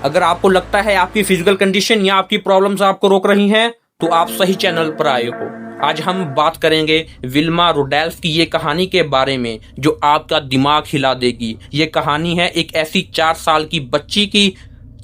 अगर आपको लगता है आपकी फिजिकल कंडीशन या आपकी प्रॉब्लम्स आपको रोक रही हैं, तो आप सही चैनल पर आए हो। आज हम बात करेंगे विल्मा रुडोल्फ की ये कहानी के बारे में जो आपका दिमाग हिला देगी। ये कहानी है एक ऐसी 4 साल की बच्ची की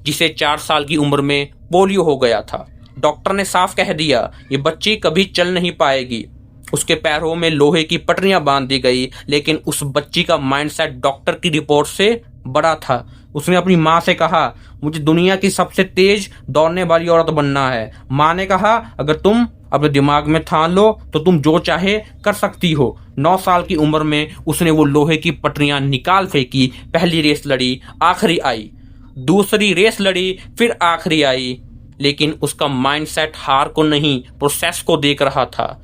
जिसे 4 साल की उम्र में पोलियो हो गया था। डॉक्टर ने साफ कह दिया ये बच्ची कभी चल नहीं पाएगी। उसके पैरों में लोहे की पटरियां बांध दी गई, लेकिन उस बच्ची का माइंडसेट डॉक्टर की रिपोर्ट से बड़ा था। उसने अपनी माँ से कहा मुझे दुनिया की सबसे तेज दौड़ने वाली औरत बनना है। माँ ने कहा अगर तुम अपने दिमाग में ठान लो तो तुम जो चाहे कर सकती हो। 9 साल की उम्र में उसने वो लोहे की पटरियां निकाल फेंकी। पहली रेस लड़ी, आखिरी आई। दूसरी रेस लड़ी, फिर आखिरी आई। लेकिन उसका माइंडसेट हार को नहीं, प्रोसेस को देख रहा था।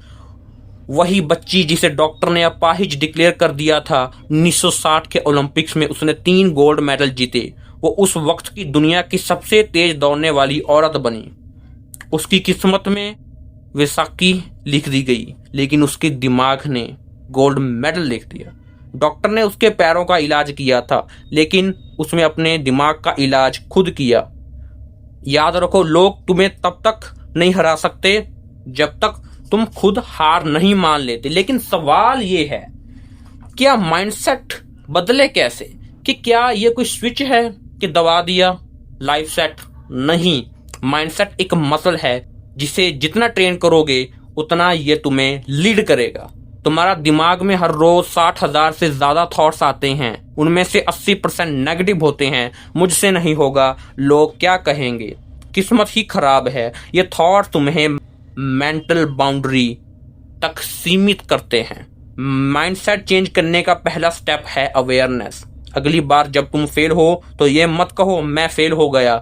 वही बच्ची जिसे डॉक्टर ने अपाहिज डिक्लेयर कर दिया था। 1960 के ओलंपिक्स में उसने 3 गोल्ड मेडल जीते। वो उस वक्त की दुनिया की सबसे तेज दौड़ने वाली औरत बनी। उसकी किस्मत में वैसाखी लिख दी गई, लेकिन उसके दिमाग ने गोल्ड मेडल लिख दिया। डॉक्टर ने उसके पैरों का इलाज किया था, लेकिन उसने अपने दिमाग का इलाज खुद किया। याद रखो, लोग तुम्हें तब तक नहीं हरा सकते जब तक तुम खुद हार नहीं मान लेते। लेकिन सवाल ये है, क्या माइंडसेट बदले कैसे? कि क्या ये कोई स्विच है कि दबा दिया लाइफ सेट? नहीं, माइंडसेट एक मसल है जिसे जितना ट्रेन करोगे उतना ये तुम्हें लीड करेगा। तुम्हारा दिमाग में हर रोज 60,000 से ज्यादा थॉट्स आते हैं, उनमें से 80% नेगेटिव होते हैं। मुझसे नहीं होगा, लोग क्या कहेंगे, किस्मत ही खराब है। ये थॉट तुम्हें मेंटल बाउंड्री तक सीमित करते हैं। माइंडसेट चेंज करने का पहला स्टेप है अवेयरनेस। अगली बार जब तुम फेल हो तो ये मत कहो मैं फेल हो गया।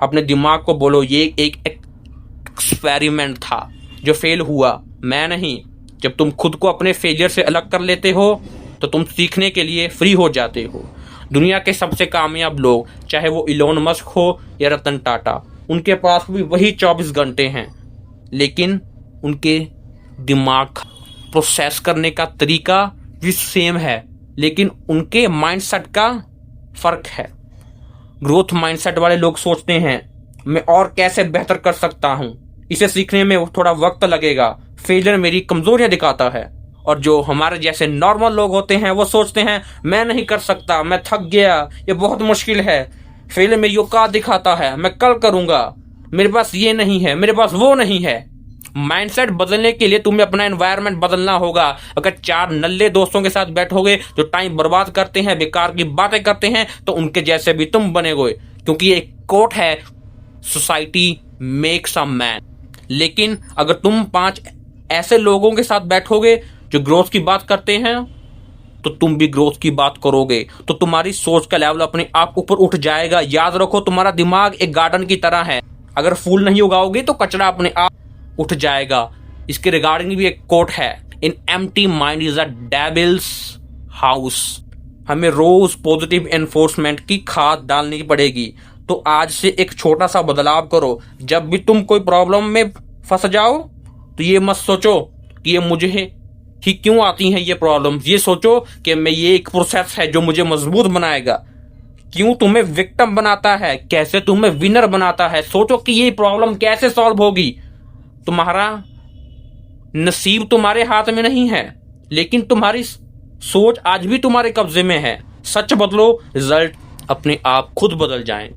अपने दिमाग को बोलो ये एक एक्सपेरिमेंट था जो फेल हुआ, मैं नहीं। जब तुम खुद को अपने फेलियर से अलग कर लेते हो तो तुम सीखने के लिए फ्री हो जाते हो। दुनिया के सबसे कामयाब लोग, चाहे वो इलोन मस्क हो या रतन टाटा, उनके पास भी वही 24 घंटे हैं, लेकिन उनके दिमाग प्रोसेस करने का तरीका भी सेम है, लेकिन उनके माइंडसेट का फर्क है। ग्रोथ माइंडसेट वाले लोग सोचते हैं मैं और कैसे बेहतर कर सकता हूं, इसे सीखने में थोड़ा वक्त लगेगा, फेलियर मेरी कमजोरियां दिखाता है। और जो हमारे जैसे नॉर्मल लोग होते हैं वो सोचते हैं मैं नहीं कर सकता, मैं थक गया, ये बहुत मुश्किल है, फेलियर मेरी औकात दिखाता है, मैं कल करूंगा, मेरे पास ये नहीं है, मेरे पास वो नहीं है। माइंडसेट बदलने के लिए तुम्हें अपना एनवायरनमेंट बदलना होगा। अगर 4 नल्ले दोस्तों के साथ बैठोगे जो टाइम बर्बाद करते हैं, बेकार की बातें करते हैं, तो उनके जैसे भी तुम बनेगे। क्योंकि ये कोट है, सोसाइटी मेक्स अ मैन। लेकिन अगर तुम 5 ऐसे लोगों के साथ बैठोगे जो ग्रोथ की बात करते हैं, तो तुम भी ग्रोथ की बात करोगे, तो तुम्हारी सोच का लेवल अपने आप ऊपर उठ जाएगा। याद रखो, तुम्हारा दिमाग एक गार्डन की तरह है, अगर फूल नहीं उगाओगे तो कचरा अपने आप उठ जाएगा। इसके रिगार्डिंग भी एक कोट है, in empty mind is a devils house. हमें रोज पॉजिटिव एनफोर्समेंट की खाद डालनी पड़ेगी। तो आज से एक छोटा सा बदलाव करो। जब भी तुम कोई प्रॉब्लम में फंस जाओ तो ये मत सोचो कि ये मुझे ही क्यों आती हैं ये प्रॉब्लम्स, ये सोचो कि मैं ये एक प्रोसेस है जो मुझे मजबूत बनाएगा। क्यों तुम्हें विक्टिम बनाता है, कैसे तुम्हें विनर बनाता है। सोचो कि ये प्रॉब्लम कैसे सॉल्व होगी। तुम्हारा नसीब तुम्हारे हाथ में नहीं है, लेकिन तुम्हारी सोच आज भी तुम्हारे कब्जे में है। सच बदलो, रिजल्ट अपने आप खुद बदल जाएं।